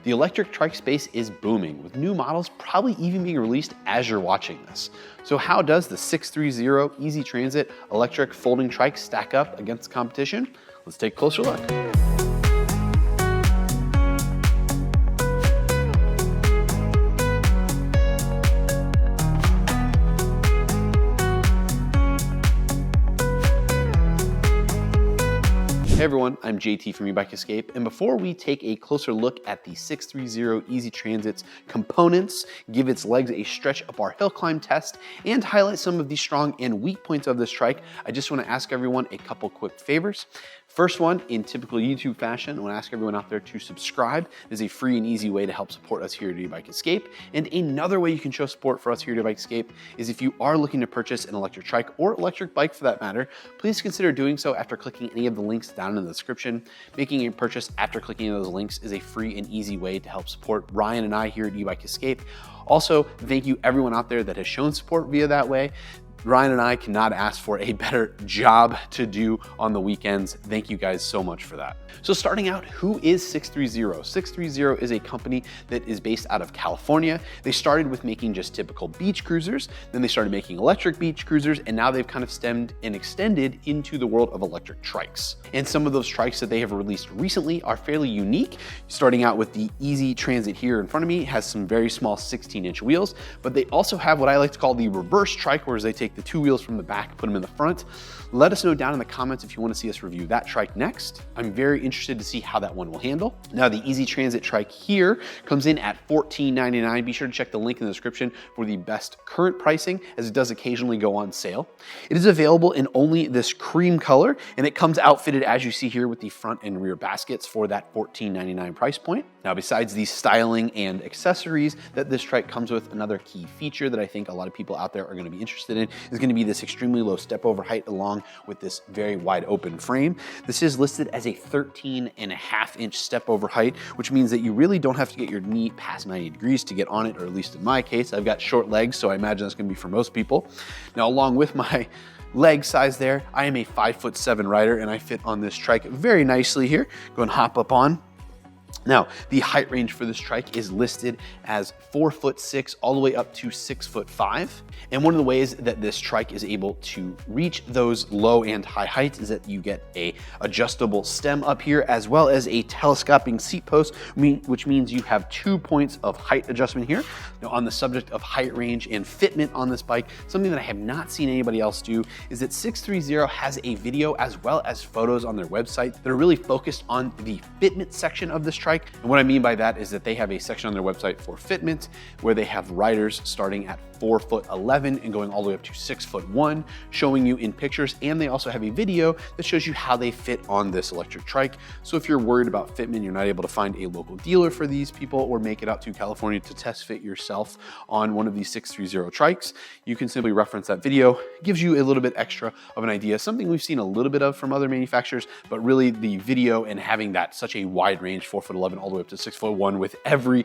The electric trike space is booming, with new models probably even being released as you're watching this. So how does the 630 Easy Transit electric folding trike stack up against competition? Let's take a closer look. Hey everyone, I'm JT from Ebike Escape, and before we take a closer look at the 630 Easy Transit's components, give its legs a stretch up our hill climb test, and highlight some of the strong and weak points of this trike, I just want to ask everyone a couple quick favors. First one, in typical YouTube fashion, I want to ask everyone out there to subscribe. It is a free and easy way to help support us here at Ebike Escape. And another way you can show support for us here at Ebike Escape is if you are looking to purchase an electric trike or electric bike for that matter, please consider doing so after clicking any of the links down in the description. Making a purchase after clicking those links is a free and easy way to help support Ryan and I here at Ebike Escape. Also, thank you everyone out there that has shown support via that way. Ryan and I cannot ask for a better job to do on the weekends. Thank you guys so much for that. So starting out, who is 630? 630 is a company that is based out of California. They started with making just typical beach cruisers, then they started making electric beach cruisers, and now they've kind of stemmed and extended into the world of electric trikes. And some of those trikes that they have released recently are fairly unique. Starting out with the Easy Transit here in front of me, has some very small 16-inch wheels, but they also have what I like to call the reverse trike, whereas they take the two wheels from the back, put them in the front. Let us know down in the comments if you want to see us review that trike next. I'm very interested to see how that one will handle. Now, the Easy Transit trike here comes in at $14.99. Be sure to check the link in the description for the best current pricing, as it does occasionally go on sale. It is available in only this cream color, and it comes outfitted as you see here with the front and rear baskets for that $14.99 price point. Now, besides the styling and accessories that this trike comes with, another key feature that I think a lot of people out there are going to be interested in is going to be this extremely low step over height along with this very wide open frame. This is listed as a 13.5-inch step over height, which means that you really don't have to get your knee past 90 degrees to get on it, or at least in my case. I've got short legs, so I imagine that's going to be for most people. Now, along with my leg size there, I am a 5'7" rider, and I fit on this trike very nicely here. Go and hop up on. Now, the height range for this trike is listed as 4'6" all the way up to 6'5". And one of the ways that this trike is able to reach those low and high heights is that you get a adjustable stem up here, as well as a telescoping seat post, which means you have 2 points of height adjustment here. Now, on the subject of height range and fitment on this bike, something that I have not seen anybody else do is that 630 has a video as well as photos on their website that are really focused on the fitment section of this trike. And what I mean by that is that they have a section on their website for fitment where they have riders starting at 4'11" and going all the way up to 6'1", showing you in pictures. And they also have a video that shows you how they fit on this electric trike. So if you're worried about fitment, you're not able to find a local dealer for these people or make it out to California to test fit yourself on one of these 630 trikes, you can simply reference that video. It gives you a little bit extra of an idea, something we've seen a little bit of from other manufacturers, but really the video and having that such a wide range, 4'11" all the way up to 6'1" with every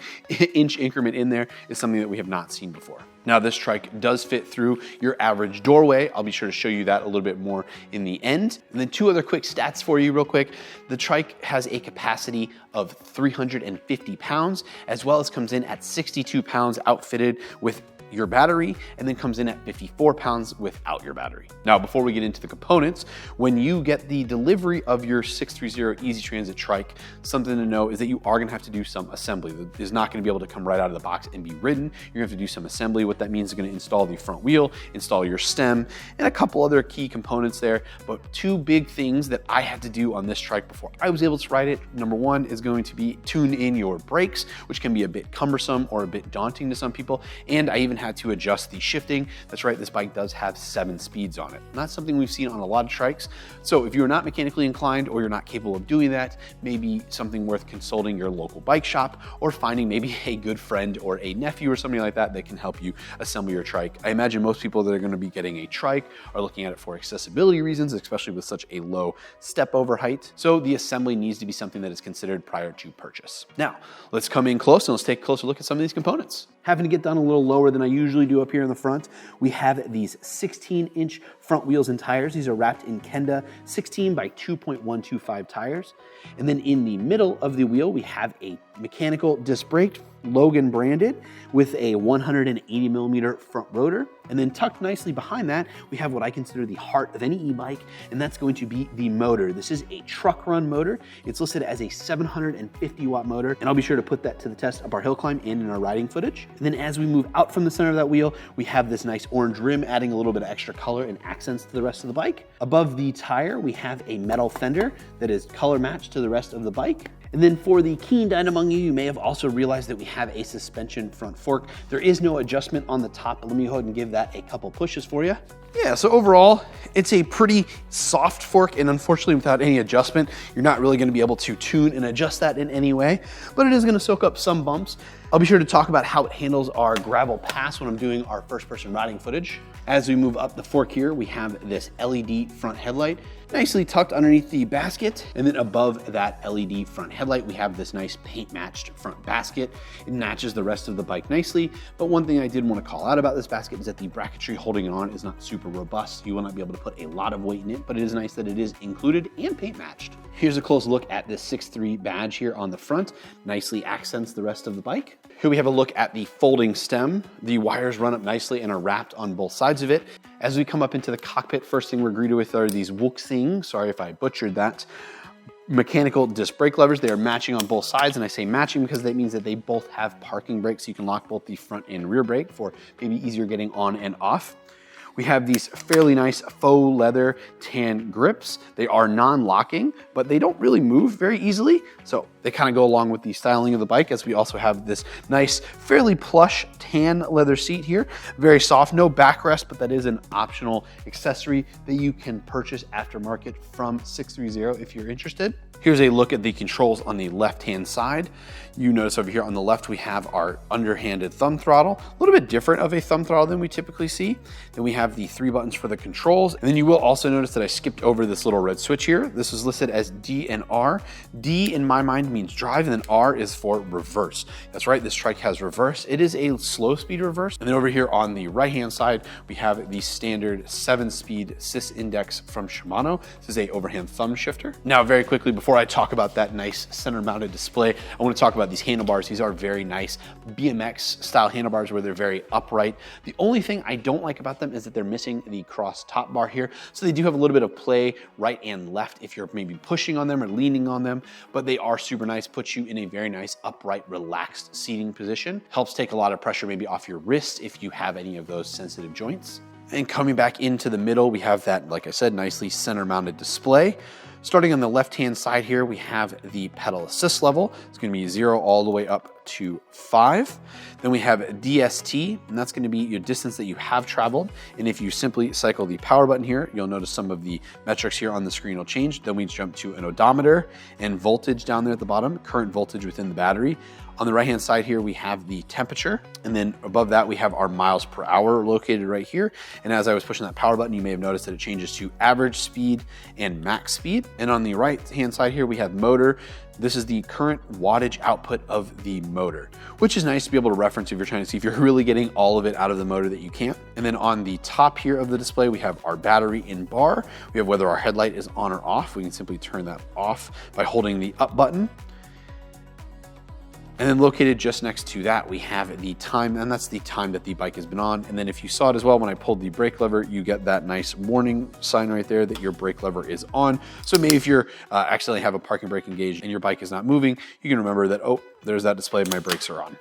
inch increment in there, is something that we have not seen before. Now, this trike does fit through your average doorway. I'll be sure to show you that a little bit more in the end. And then two other quick stats for you real quick. The trike has a capacity of 350 pounds, as well as comes in at 62 pounds outfitted with your battery, and then comes in at 54 pounds without your battery. Now, before we get into the components, when you get the delivery of your 630 Easy Transit trike, something to know is that you are gonna have to do some assembly. That is not gonna be able to come right out of the box and be ridden. You're gonna have to do some assembly. What that means is gonna install the front wheel, install your stem, and a couple other key components there. But two big things that I had to do on this trike before I was able to ride it. Number one is going to be tune in your brakes, which can be a bit cumbersome or a bit daunting to some people. And I even had to adjust the shifting. That's right, this bike does have 7 speeds on it. Not something we've seen on a lot of trikes. So if you're not mechanically inclined or you're not capable of doing that, maybe something worth consulting your local bike shop or finding maybe a good friend or a nephew or something like that that can help you assemble your trike. I imagine most people that are going to be getting a trike are looking at it for accessibility reasons, especially with such a low step over height. So the assembly needs to be something that is considered prior to purchase. Now, let's come in close and let's take a closer look at some of these components. Having to get down a little lower than I usually do up here in the front, we have these 16-inch front wheels and tires. These are wrapped in Kenda 16 by 2.125 tires. And then in the middle of the wheel, we have a mechanical disc brake, Logan branded, with a 180 millimeter front rotor. And then tucked nicely behind that, we have what I consider the heart of any e-bike, and that's going to be the motor. This is a truck run motor. It's listed as a 750 watt motor, and I'll be sure to put that to the test up our hill climb and in our riding footage. And then as we move out from the center of that wheel, we have this nice orange rim, adding a little bit of extra color and accents to the rest of the bike. Above the tire, we have a metal fender that is color matched to the rest of the bike. And then for the keen-eyed among you, you may have also realized that we have a suspension front fork. There is no adjustment on the top, but let me go ahead and give that a couple pushes for you. Yeah, so overall, it's a pretty soft fork, and unfortunately without any adjustment, you're not really gonna be able to tune and adjust that in any way, but it is gonna soak up some bumps. I'll be sure to talk about how it handles our gravel pass when I'm doing our first-person riding footage. As we move up the fork here, we have this LED front headlight, nicely tucked underneath the basket. And then above that LED front headlight, we have this nice paint-matched front basket. It matches the rest of the bike nicely. But one thing I did want to call out about this basket is that the bracketry holding it on is not super robust. You will not be able to put a lot of weight in it, but it is nice that it is included and paint-matched. Here's a close look at this 6.3 badge here on the front. Nicely accents the rest of the bike. Here we have a look at the folding stem. The wires run up nicely and are wrapped on both sides of it. As we come up into the cockpit, first thing we're greeted with are these Wuxing, sorry if I butchered that, mechanical disc brake levers. They are matching on both sides, and I say matching because that means that they both have parking brakes, so you can lock both the front and rear brake for maybe easier getting on and off. We have these fairly nice faux leather tan grips. They are non-locking, but they don't really move very easily. So they kind of go along with the styling of the bike, as we also have this nice, fairly plush tan leather seat here. Very soft, no backrest, but that is an optional accessory that you can purchase aftermarket from 630 if you're interested. Here's a look at the controls on the left-hand side. You notice over here on the left, we have our underhanded thumb throttle, a little bit different of a thumb throttle than we typically see. Then we have the 3 buttons for the controls. And then you will also notice that I skipped over this little red switch here. This is listed as D and R. D in my mind means drive, and then R is for reverse. That's right, this trike has reverse. It is a slow speed reverse. And then over here on the right-hand side, we have the standard 7-speed SIS index from Shimano. This is a overhand thumb shifter. Now, very quickly, before I talk about that nice center mounted display, I want to talk about these handlebars. These are very nice BMX style handlebars where they're very upright. The only thing I don't like about them is that they're missing the cross top bar here. So they do have a little bit of play right and left if you're maybe pushing on them or leaning on them, but they are super nice, put you in a very nice upright, relaxed seating position. Helps take a lot of pressure maybe off your wrist if you have any of those sensitive joints. And coming back into the middle, we have that, like I said, nicely center mounted display. Starting on the left-hand side here, we have the pedal assist level. It's gonna be 0 all the way up to 5. Then we have DST, and that's gonna be your distance that you have traveled. And if you simply cycle the power button here, you'll notice some of the metrics here on the screen will change. Then we jump to an odometer and voltage down there at the bottom, current voltage within the battery. On the right-hand side here, we have the temperature, and then above that, we have our miles per hour located right here. And as I was pushing that power button, you may have noticed that it changes to average speed and max speed. And on the right-hand side here, we have motor. This is the current wattage output of the motor, which is nice to be able to reference if you're trying to see if you're really getting all of it out of the motor that you can't. And then on the top here of the display, we have our battery in bar. We have whether our headlight is on or off. We can simply turn that off by holding the up button. And then located just next to that, we have the time, and that's the time that the bike has been on. And then if you saw it as well, when I pulled the brake lever, you get that nice warning sign right there that your brake lever is on. So maybe if you're accidentally have a parking brake engaged and your bike is not moving, you can remember that, oh, there's that display, my brakes are on.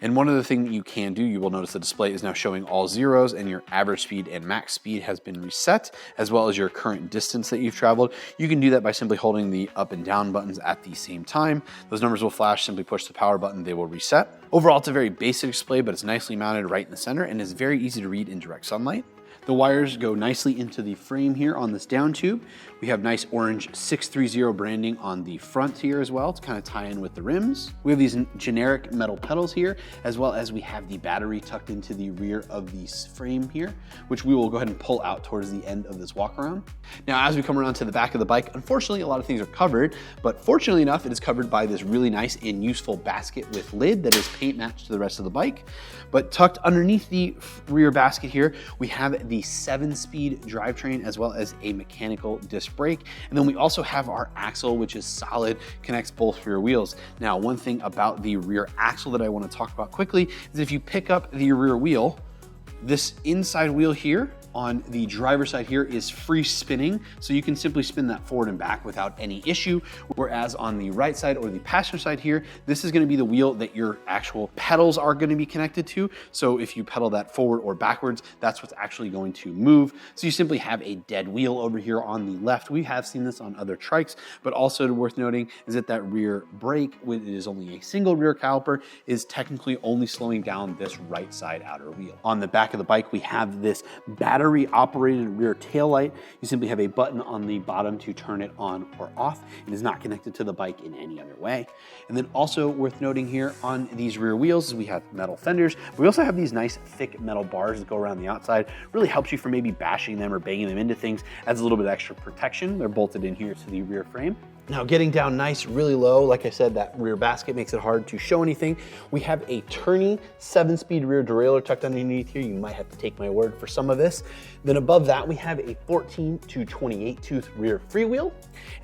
And one other thing that you can do, you will notice the display is now showing all zeros, and your average speed and max speed has been reset, as well as your current distance that you've traveled. You can do that by simply holding the up and down buttons at the same time. Those numbers will flash, simply push the power button, they will reset. Overall, it's a very basic display, but it's nicely mounted right in the center and is very easy to read in direct sunlight. The wires go nicely into the frame here on this down tube. We have nice orange 630 branding on the front here as well to kind of tie in with the rims. We have these generic metal pedals here, as well as we have the battery tucked into the rear of the frame here, which we will go ahead and pull out towards the end of this walk around. Now, as we come around to the back of the bike, unfortunately, a lot of things are covered, but fortunately enough, it is covered by this really nice and useful basket with lid that is paint matched to the rest of the bike. But tucked underneath the rear basket here, we have the 7-speed drivetrain as well as a mechanical disc brake. And then we also have our axle, which is solid, connects both rear wheels. Now, one thing about the rear axle that I want to talk about quickly is if you pick up the rear wheel, this inside wheel here on the driver's side here is free spinning, so you can simply spin that forward and back without any issue. Whereas on the right side or the passenger side here, this is gonna be the wheel that your actual pedals are gonna be connected to. So if you pedal that forward or backwards, that's what's actually going to move. So you simply have a dead wheel over here on the left. We have seen this on other trikes, but also worth noting is that that rear brake, when it is only a single rear caliper, is technically only slowing down this right side outer wheel. On the back of the bike, we have this battery operated rear tail light. You simply have a button on the bottom to turn it on or off. It is not connected to the bike in any other way. And then also worth noting here on these rear wheels is we have metal fenders. We also have these nice thick metal bars that go around the outside. Really helps you from maybe bashing them or banging them into things. Adds a little bit of extra protection. They're bolted in here to the rear frame. Now, getting down nice, really low, like I said, that rear basket makes it hard to show anything. We have a turning 7-speed rear derailleur tucked underneath here. You might have to take my word for some of this. Then above that, we have a 14 to 28 tooth rear freewheel.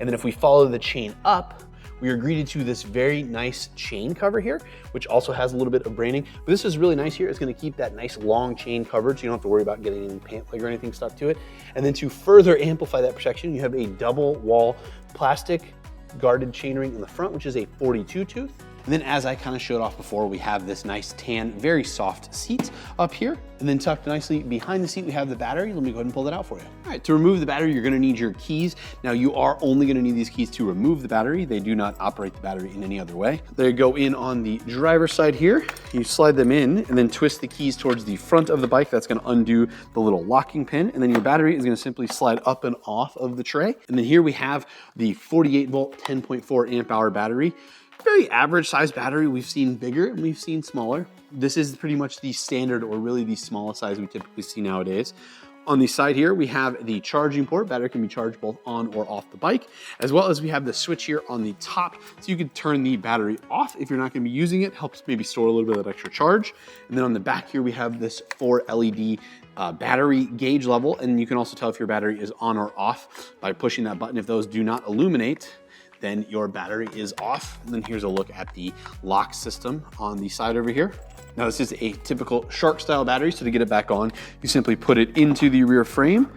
And then if we follow the chain up, we are greeted to this very nice chain cover here, which also has a little bit of branding. But this is really nice here. It's gonna keep that nice long chain covered, so you don't have to worry about getting any pant leg or anything stuck to it. And then to further amplify that protection, you have a double wall plastic guarded chainring in the front, which is a 42 tooth. And then as I kind of showed off before, we have this nice tan, very soft seat up here. And then tucked nicely behind the seat, we have the battery. Let me go ahead and pull that out for you. All right, to remove the battery, you're gonna need your keys. Now you are only gonna need these keys to remove the battery. They do not operate the battery in any other way. They go in on the driver's side here. You slide them in and then twist the keys towards the front of the bike. That's gonna undo the little locking pin. And then your battery is gonna simply slide up and off of the tray. And then here we have the 48 volt, 10.4 amp hour battery. Very average size battery. We've seen bigger and we've seen smaller. This is pretty much the standard or really the smallest size we typically see nowadays. On the side here, we have the charging port. Battery can be charged both on or off the bike, as well as we have the switch here on the top. So you can turn the battery off if you're not gonna be using it. Helps maybe store a little bit of that extra charge. And then on the back here, we have this 4 LED battery gauge level. And you can also tell if your battery is on or off by pushing that button. If those do not illuminate, then your battery is off. And then here's a look at the lock system on the side over here. Now this is a typical shark style battery, so to get it back on, you simply put it into the rear frame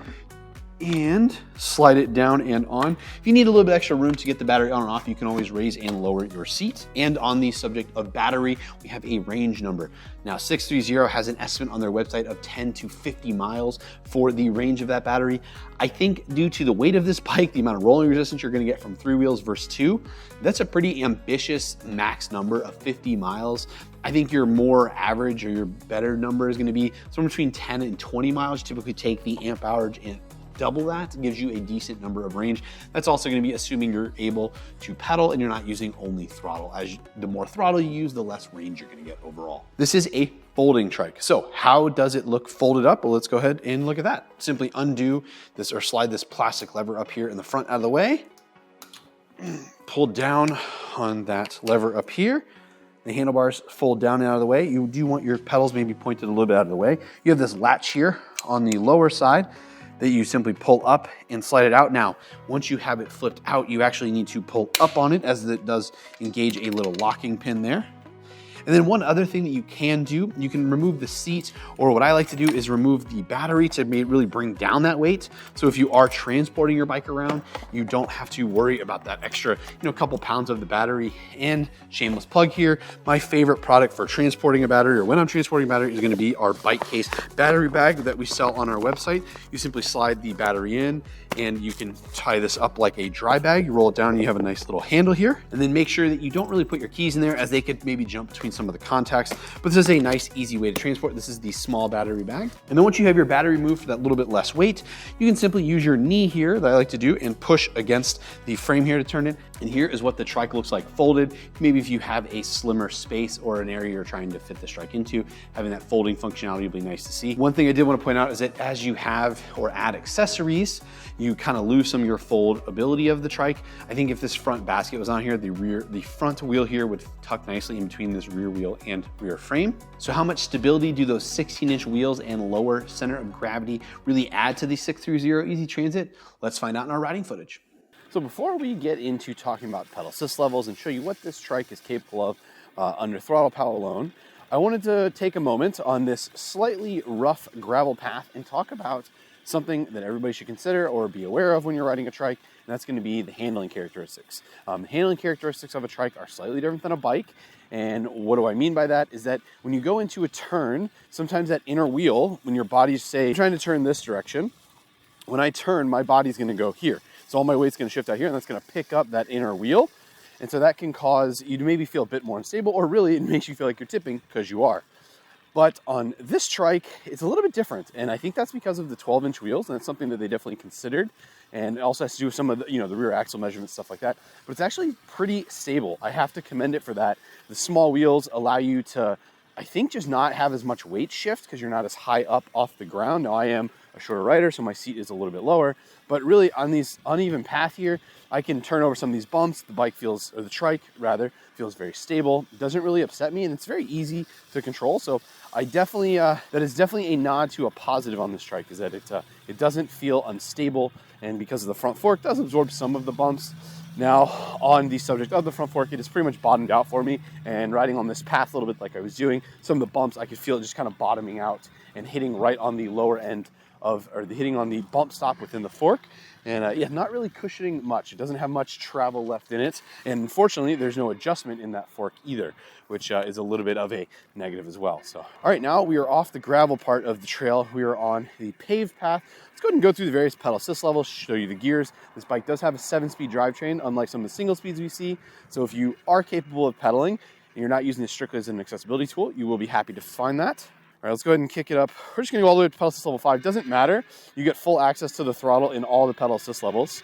and slide it down and on. If you need a little bit extra room to get the battery on and off, you can always raise and lower your seat. And on the subject of battery, we have a range number. Now, SixThreeZero has an estimate on their website of 10 to 50 miles for the range of that battery. I think due to the weight of this bike, the amount of rolling resistance you're gonna get from 3 wheels versus 2, that's a pretty ambitious max number of 50 miles. I think your more average or your better number is gonna be somewhere between 10 and 20 miles. You typically take the amp hourage and double that gives you a decent number of range. That's also going to be assuming you're able to pedal and you're not using only throttle. The more throttle you use, the less range you're going to get overall. This is a folding trike. So how does it look folded up? Well, let's go ahead and look at that. Simply undo this or slide this plastic lever up here in the front out of the way. Pull down on that lever up here. The handlebars fold down and out of the way. You do want your pedals maybe pointed a little bit out of the way. You have this latch here on the lower side that you simply pull up and slide it out. Now, once you have it flipped out, you actually need to pull up on it as it does engage a little locking pin there. And then one other thing that you can do, you can remove the seat, or what I like to do is remove the battery to really bring down that weight. So if you are transporting your bike around, you don't have to worry about that extra, couple pounds of the battery. And shameless plug here, my favorite product for transporting a battery or when I'm transporting a battery is gonna be our bike case battery bag that we sell on our website. You simply slide the battery in and you can tie this up like a dry bag. You roll it down and you have a nice little handle here. And then make sure that you don't really put your keys in there as they could maybe jump between some of the contacts, but this is a nice, easy way to transport. This is the small battery bag. And then once you have your battery removed for that little bit less weight, you can simply use your knee here that I like to do and push against the frame here to turn it. And here is what the trike looks like folded. Maybe if you have a slimmer space or an area you're trying to fit the trike into, having that folding functionality will be nice to see. One thing I did want to point out is that as you have or add accessories, you kind of lose some of your fold ability of the trike. I think if this front basket was on here, the front wheel here would tuck nicely in between this rear wheel and rear frame. So how much stability do those 16-inch wheels and lower center of gravity really add to the 630 Easy Transit? Let's find out in our riding footage. So before we get into talking about pedal assist levels and show you what this trike is capable of under throttle power alone, I wanted to take a moment on this slightly rough gravel path and talk about something that everybody should consider or be aware of when you're riding a trike, and that's going to be the handling characteristics. Handling characteristics of a trike are slightly different than a bike, and what do I mean by that is that when you go into a turn, sometimes that inner wheel, when your body's, say, trying to turn this direction, when I turn, my body's going to go here. So all my weight's going to shift out here, and that's going to pick up that inner wheel. And so that can cause you to maybe feel a bit more unstable, or really it makes you feel like you're tipping because you are. But on this trike, it's a little bit different. And I think that's because of the 12-inch wheels, and that's something that they definitely considered. And it also has to do with some of the, the rear axle measurements, stuff like that. But it's actually pretty stable. I have to commend it for that. The small wheels allow you to, I think, just not have as much weight shift because you're not as high up off the ground. Now, I am a shorter rider, so my seat is a little bit lower. But really, on these uneven path here, I can turn over some of these bumps. The bike feels, or the trike rather, feels very stable. It doesn't really upset me, and it's very easy to control. So I definitely, that is definitely a nod to a positive on this trike, is that it doesn't feel unstable, and because of the front fork, does absorb some of the bumps. Now, on the subject of the front fork, it is pretty much bottomed out for me, and riding on this path a little bit like I was doing, some of the bumps, I could feel it just kind of bottoming out and hitting right on the lower end of, or hitting on the bump stop within the fork. And yeah, not really cushioning much. It doesn't have much travel left in it. And unfortunately, there's no adjustment in that fork either, which is a little bit of a negative as well. So, all right, now we are off the gravel part of the trail. We are on the paved path. Let's go ahead and go through the various pedal assist levels, show you the gears. This bike does have a 7-speed drivetrain, unlike some of the single speeds we see. So if you are capable of pedaling and you're not using this strictly as an accessibility tool, you will be happy to find that. All right, let's go ahead and kick it up. We're just gonna go all the way to pedal assist level 5. Doesn't matter. You get full access to the throttle in all the pedal assist levels.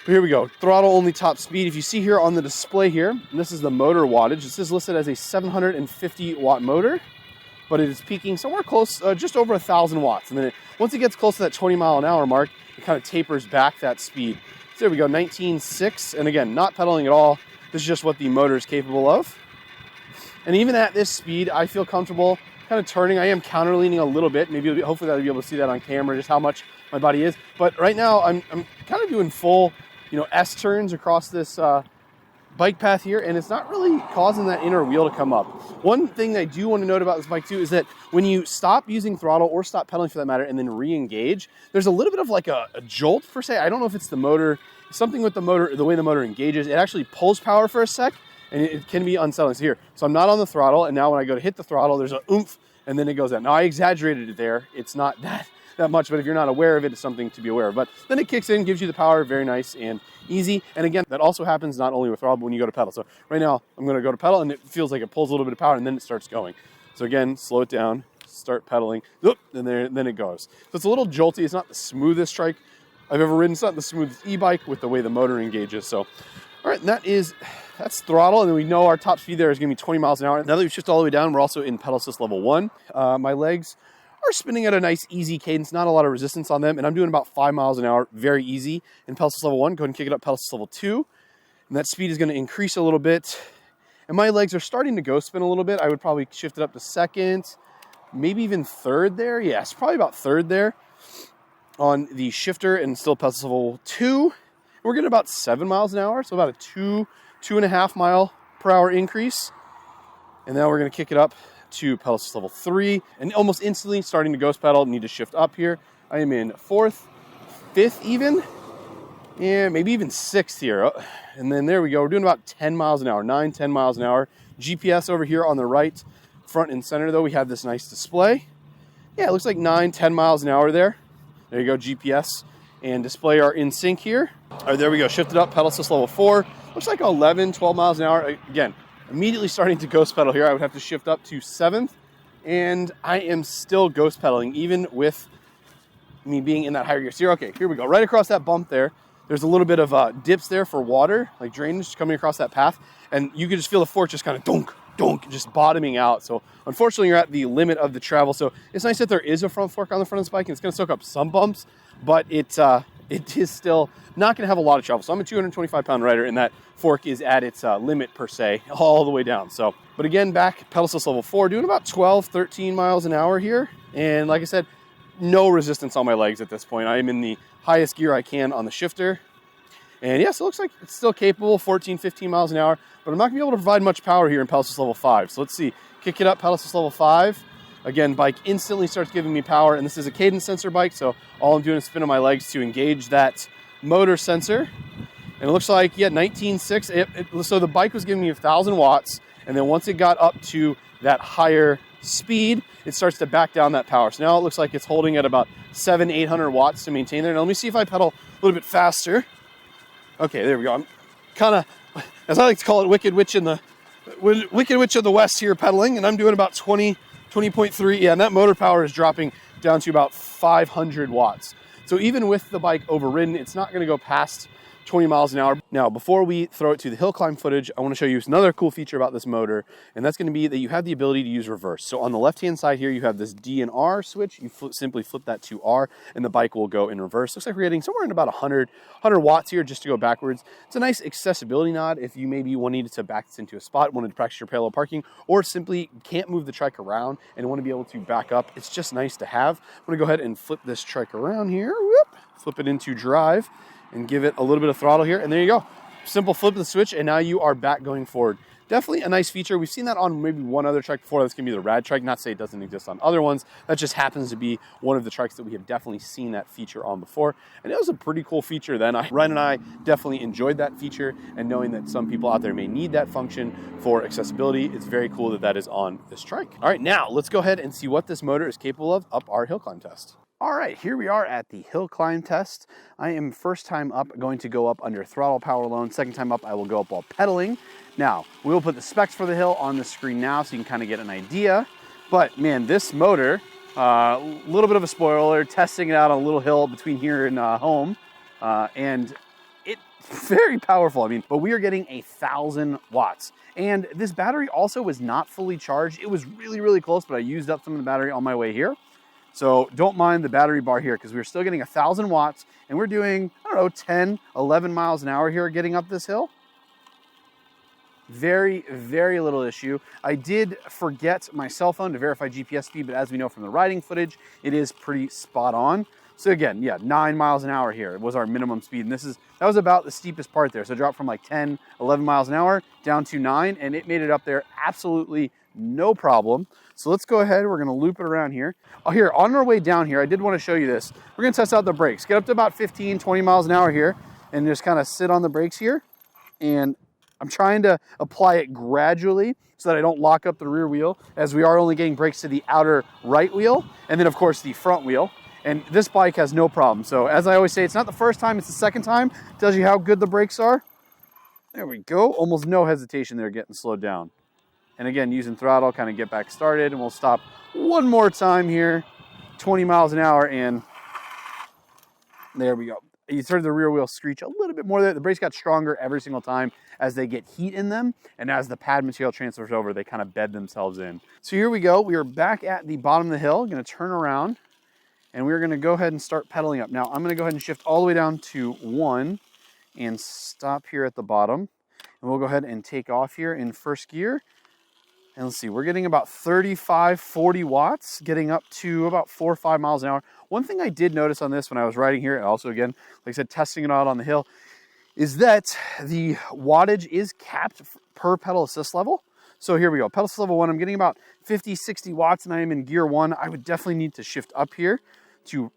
But here we go. Throttle only top speed. If you see here on the display here, and this is the motor wattage. This is listed as a 750 watt motor, but it is peaking somewhere close, just over 1,000 watts. And then once it gets close to that 20 mile an hour mark, it kind of tapers back that speed. So there we go, 19.6. And again, not pedaling at all. This is just what the motor is capable of. And even at this speed, I feel comfortable kind of turning. I am counter leaning a little bit. Maybe hopefully I'll be able to see that on camera, just how much my body is. But right now I'm kind of doing full, S turns across this bike path here, and it's not really causing that inner wheel to come up. One thing I do want to note about this bike too is that when you stop using throttle or stop pedaling for that matter and then re-engage, there's a little bit of like a jolt per se. I don't know if it's the motor, something with the motor, the way the motor engages. It actually pulls power for a sec, and it can be unsettling. So here, so I'm not on the throttle, and now when I go to hit the throttle, there's a oomph, and then it goes out. Now I exaggerated it there. It's not that much, but if you're not aware of it, it's something to be aware of. But then it kicks in, gives you the power, very nice and easy. And again, that also happens not only with throttle, but when you go to pedal. So right now, I'm gonna go to pedal, and it feels like it pulls a little bit of power, and then it starts going. So again, slow it down, start pedaling, and then it goes. So it's a little jolty. It's not the smoothest trike I've ever ridden. It's not the smoothest e-bike with the way the motor engages. So, all right, and that's throttle, and then we know our top speed there is going to be 20 miles an hour. Now that we've shifted all the way down, we're also in pedal assist level 1. My legs are spinning at a nice easy cadence, not a lot of resistance on them, and I'm doing about 5 miles an hour, very easy in pedal assist level 1. Go ahead and kick it up pedal assist level 2, and that speed is going to increase a little bit. And my legs are starting to ghost spin a little bit. I would probably shift it up to second, maybe even third there. Yes, probably about third there on the shifter, and still pedal assist level 2. We're getting about 7 miles an hour, so about a 2.5 mile per hour increase. And now we're going to kick it up to pedal assist level 3, and almost instantly starting to ghost pedal. Need to shift up here. I am in 4th, 5th even, and maybe even 6th here. And then there we go. We're doing about 10 miles an hour, 9-10 miles an hour. GPS over here on the right, front and center though, we have this nice display. Yeah, it looks like 9-10 miles an hour there. There you go, GPS and display are in sync here. All right, there we go. Shifted up, pedal assist level 4. Looks like 11-12 miles an hour. Again, immediately starting to ghost pedal here. I would have to shift up to 7th, and I am still ghost pedaling, even with me being in that higher gear. So okay, here we go. Right across that bump there, there's a little bit of dips there for water, like drainage coming across that path, and you can just feel the fork just kind of dunk, dunk, just bottoming out. So unfortunately, you're at the limit of the travel. So it's nice that there is a front fork on the front of this bike, and it's going to soak up some bumps, but it is still not going to have a lot of travel. So I'm a 225-pound rider, and that fork is at its limit per se, all the way down. So, but again, back pedal assist level 4, doing about 12, 13 miles an hour here, and like I said, no resistance on my legs at this point. I am in the highest gear I can on the shifter. And yes, it looks like it's still capable, 14, 15 miles an hour, but I'm not gonna be able to provide much power here in pedal assist level 5. So let's see, kick it up, pedal assist level 5. Again, bike instantly starts giving me power, and this is a cadence sensor bike, so all I'm doing is spinning my legs to engage that motor sensor. And it looks like, yeah, 19.6. So the bike was giving me 1,000 watts, and then once it got up to that higher speed, it starts to back down that power. So now it looks like it's holding at about 800 watts to maintain there. Now let me see if I pedal a little bit faster. Okay, there we go. I'm kind of, as I like to call it, Wicked Witch of the West here pedaling, and I'm doing about 20.3. Yeah, and that motor power is dropping down to about 500 watts. So even with the bike overridden, it's not going to go past 20 miles an hour. Now, before we throw it to the hill climb footage, I want to show you another cool feature about this motor, and that's going to be that you have the ability to use reverse. So on the left-hand side here, you have this D and R switch. You simply flip that to R, and the bike will go in reverse. Looks like we're getting somewhere in about 100 watts here just to go backwards. It's a nice accessibility nod if you maybe wanted to back this into a spot, wanted to practice your parallel parking, or simply can't move the trike around and want to be able to back up. It's just nice to have. I'm going to go ahead and flip this trike around here. Whoop, flip it into drive, and give it a little bit of throttle here, and there you go. Simple flip of the switch, and now you are back going forward. Definitely a nice feature. We've seen that on maybe one other trike before. That's going to be the Rad trike. Not to say it doesn't exist on other ones. That just happens to be one of the trikes that we have definitely seen that feature on before. And it was a pretty cool feature then. Ryan and I definitely enjoyed that feature, and knowing that some people out there may need that function for accessibility, it's very cool that that is on this trike. All right, now let's go ahead and see what this motor is capable of up our hill climb test. All right, here we are at the hill climb test. I am first time up going to go up under throttle power alone. Second time up, I will go up while pedaling. Now, we will put the specs for the hill on the screen now so you can kind of get an idea. But man, this motor, a little bit of a spoiler, testing it out on a little hill between here and home. And it's very powerful. I mean, but we are getting 1,000 watts. And this battery also was not fully charged. It was really, really close, but I used up some of the battery on my way here. So don't mind the battery bar here, because we're still getting 1,000 watts, and we're doing, I don't know, 10, 11 miles an hour here getting up this hill. Very, very little issue. I did forget my cell phone to verify GPS speed, but as we know from the riding footage, it is pretty spot on. So again, yeah, 9 miles an hour here was our minimum speed, and that was about the steepest part there. So it dropped from like 10, 11 miles an hour down to 9, and it made it up there absolutely no problem. So let's go ahead, we're gonna loop it around here. Oh, here, on our way down here, I did wanna show you this. We're gonna test out the brakes. Get up to about 15, 20 miles an hour here, and just kind of sit on the brakes here. And I'm trying to apply it gradually so that I don't lock up the rear wheel, as we are only getting brakes to the outer right wheel, and then of course the front wheel. And this bike has no problem. So as I always say, it's not the first time, it's the second time. Tells you how good the brakes are. There we go, almost no hesitation there getting slowed down. And again, using throttle, kind of get back started, and we'll stop one more time here, 20 miles an hour, and there we go. You heard the rear wheel screech a little bit more there. The brakes got stronger every single time as they get heat in them, and as the pad material transfers over, they kind of bed themselves in. So here we go. We are back at the bottom of the hill. Going to turn around, and we're going to go ahead and start pedaling up. Now, I'm going to go ahead and shift all the way down to 1 and stop here at the bottom. And we'll go ahead and take off here in first gear. And let's see, we're getting about 35, 40 watts, getting up to about 4 or 5 miles an hour. One thing I did notice on this when I was riding here, and also again, like I said, testing it out on the hill, is that the wattage is capped per pedal assist level. So here we go, pedal assist level 1, I'm getting about 50, 60 watts, and I am in gear 1. I would definitely need to shift up here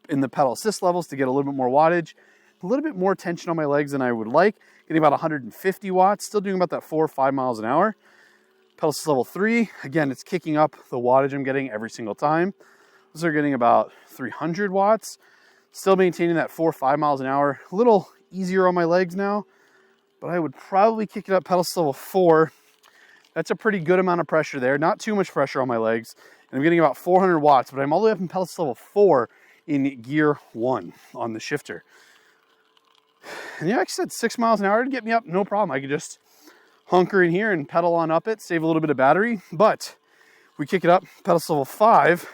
in the pedal assist levels to get a little bit more wattage, a little bit more tension on my legs than I would like, getting about 150 watts, still doing about that 4 or 5 miles an hour. Pedal assist level 3, again, it's kicking up the wattage I'm getting every single time. Those are getting about 300 watts, still maintaining that 4 or 5 miles an hour. A little easier on my legs now, but I would probably kick it up pedal assist level 4. That's a pretty good amount of pressure there. Not too much pressure on my legs. And I'm getting about 400 watts, but I'm all the way up in pedal level 4 in gear 1 on the shifter. And yeah, like I said, 6 miles an hour to get me up, no problem. I could just hunker in here and pedal on up it, save a little bit of battery. But we kick it up, pedal level 5.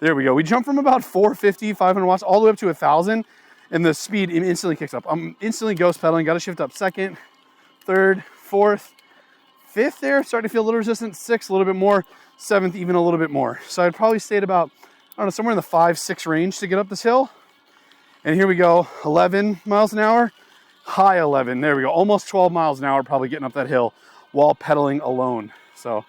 There we go. We jump from about 450, 500 watts all the way up to 1,000, and the speed instantly kicks up. I'm instantly ghost pedaling. Got to shift up 2nd, 3rd, 4th, 5th there. Starting to feel a little resistant. 6th, a little bit more. 7th, even a little bit more. So I'd probably stay at about, I don't know, somewhere in the 5, 6 range to get up this hill. And here we go, 11 miles an hour, high 11. There we go, almost 12 miles an hour, probably getting up that hill while pedaling alone. So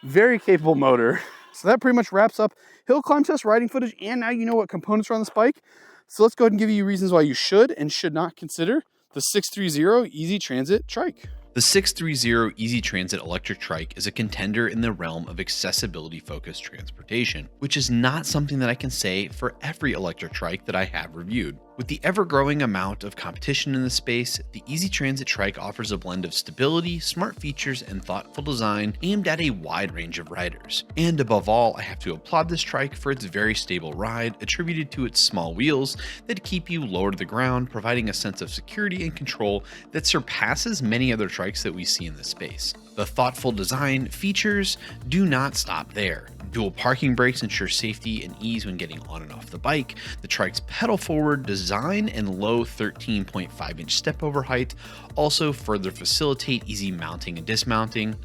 very capable motor. So that pretty much wraps up hill climb test riding footage. And now you know what components are on this bike. So let's go ahead and give you reasons why you should and should not consider the 630 Easy Transit Trike. The 630 Easy Transit electric trike is a contender in the realm of accessibility-focused transportation, which is not something that I can say for every electric trike that I have reviewed. With the ever-growing amount of competition in the space, the Easy Transit Trike offers a blend of stability, smart features, and thoughtful design aimed at a wide range of riders. And above all, I have to applaud this trike for its very stable ride, attributed to its small wheels that keep you lower to the ground, providing a sense of security and control that surpasses many other trikes that we see in this space. The thoughtful design features do not stop there. Dual parking brakes ensure safety and ease when getting on and off the bike. The trike's pedal-forward design and low 13.5-inch step-over height also further facilitate easy mounting and dismounting.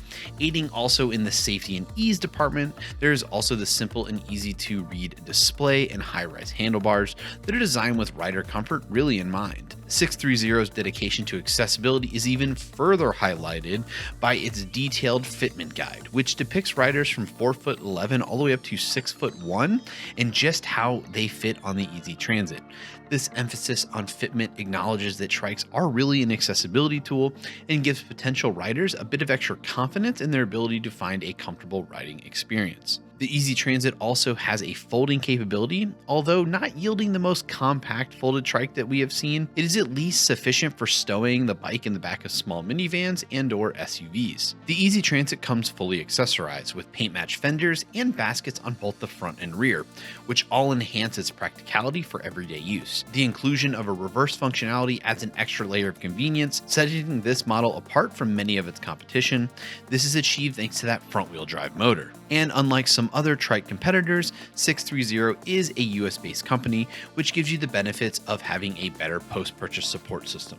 Aiding also in the safety and ease department, there is also the simple and easy-to-read display and high-rise handlebars that are designed with rider comfort really in mind. 630's dedication to accessibility is even further highlighted by its detailed fitment guide, which depicts riders from 4'11" all the way up to 6'1" and just how they fit on the Easy Transit. This emphasis on fitment acknowledges that trikes are really an accessibility tool and gives potential riders a bit of extra confidence in their ability to find a comfortable riding experience. The Easy Transit also has a folding capability. Although not yielding the most compact folded trike that we have seen, it is at least sufficient for stowing the bike in the back of small minivans and/or SUVs. The Easy Transit comes fully accessorized with paint-matched fenders and baskets on both the front and rear, which all enhance its practicality for everyday use. The inclusion of a reverse functionality adds an extra layer of convenience, setting this model apart from many of its competition. This is achieved thanks to that front-wheel drive motor. And unlike some other trike competitors, 630 is a US-based company, which gives you the benefits of having a better post-purchase support system.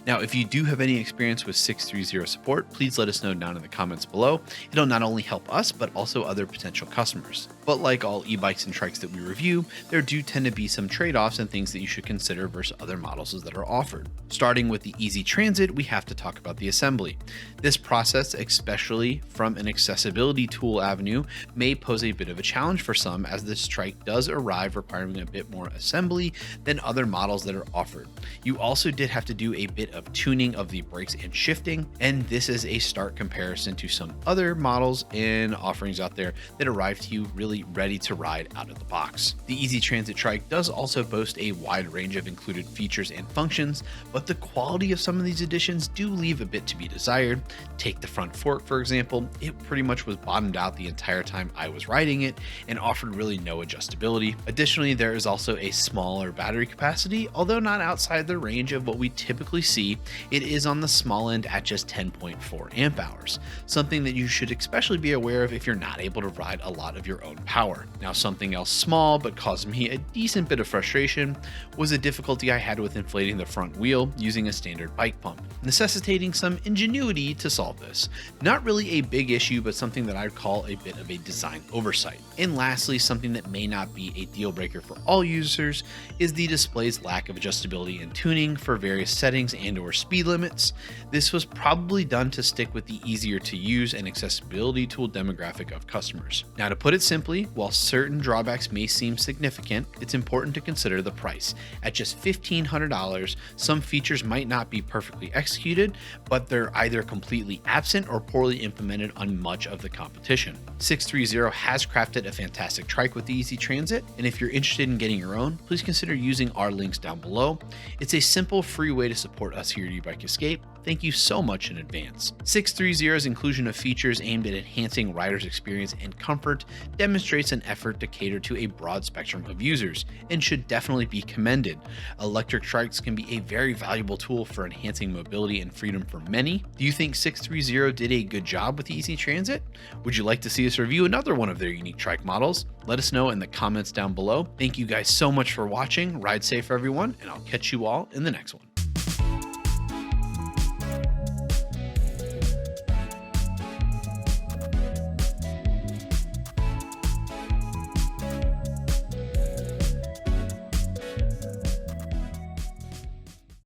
Now, if you do have any experience with 630 support, please let us know down in the comments below. It'll not only help us, but also other potential customers. But like all e-bikes and trikes that we review, there do tend to be some trade-offs and things that you should consider versus other models that are offered. Starting with the Easy Transit, we have to talk about the assembly. This process, especially from an accessibility tool avenue, may pose a bit of a challenge for some, as this trike does arrive requiring a bit more assembly than other models that are offered. You also did have to do a bit of tuning of the brakes and shifting, and this is a stark comparison to some other models and offerings out there that arrive to you really ready to ride out of the box. The Easy Transit Trike does also boast a wide range of included features and functions, but the quality of some of these additions do leave a bit to be desired. Take the front fork, for example. It pretty much was bottomed out the entire time I was riding it and offered really no adjustability. Additionally, there is also a smaller battery capacity. Although not outside the range of what we typically see, it is on the small end at just 10.4 amp hours, something that you should especially be aware of if you're not able to ride a lot of your own power. Now, something else small but caused me a decent bit of frustration was a difficulty I had with inflating the front wheel using a standard bike pump, necessitating some ingenuity to solve this. Not really a big issue, but something that I'd call a bit of a design oversight. And lastly, something that may not be a deal breaker for all users is the display's lack of adjustability and tuning for various settings and/or speed limits. This was probably done to stick with the easier to use and accessibility tool demographic of customers. Now, to put it simply, while certain drawbacks may seem significant, it's important to consider the price. At just $1,500, some features might not be perfectly executed, but they're either completely absent or poorly implemented on much of the competition. 630 has crafted a fantastic trike with the Easy Transit, and if you're interested in getting your own, please consider using our links down below. It's a simple, free way to support us here at Ebike Escape. thank you so much in advance. 630's inclusion of features aimed at enhancing riders' experience and comfort demonstrates an effort to cater to a broad spectrum of users and should definitely be commended. Electric trikes can be a very valuable tool for enhancing mobility and freedom for many. Do you think 630 did a good job with the Easy Transit? Would you like to see us review another one of their unique trike models? Let us know in the comments down below. Thank you guys so much for watching. Ride safe, everyone, and I'll catch you all in the next one.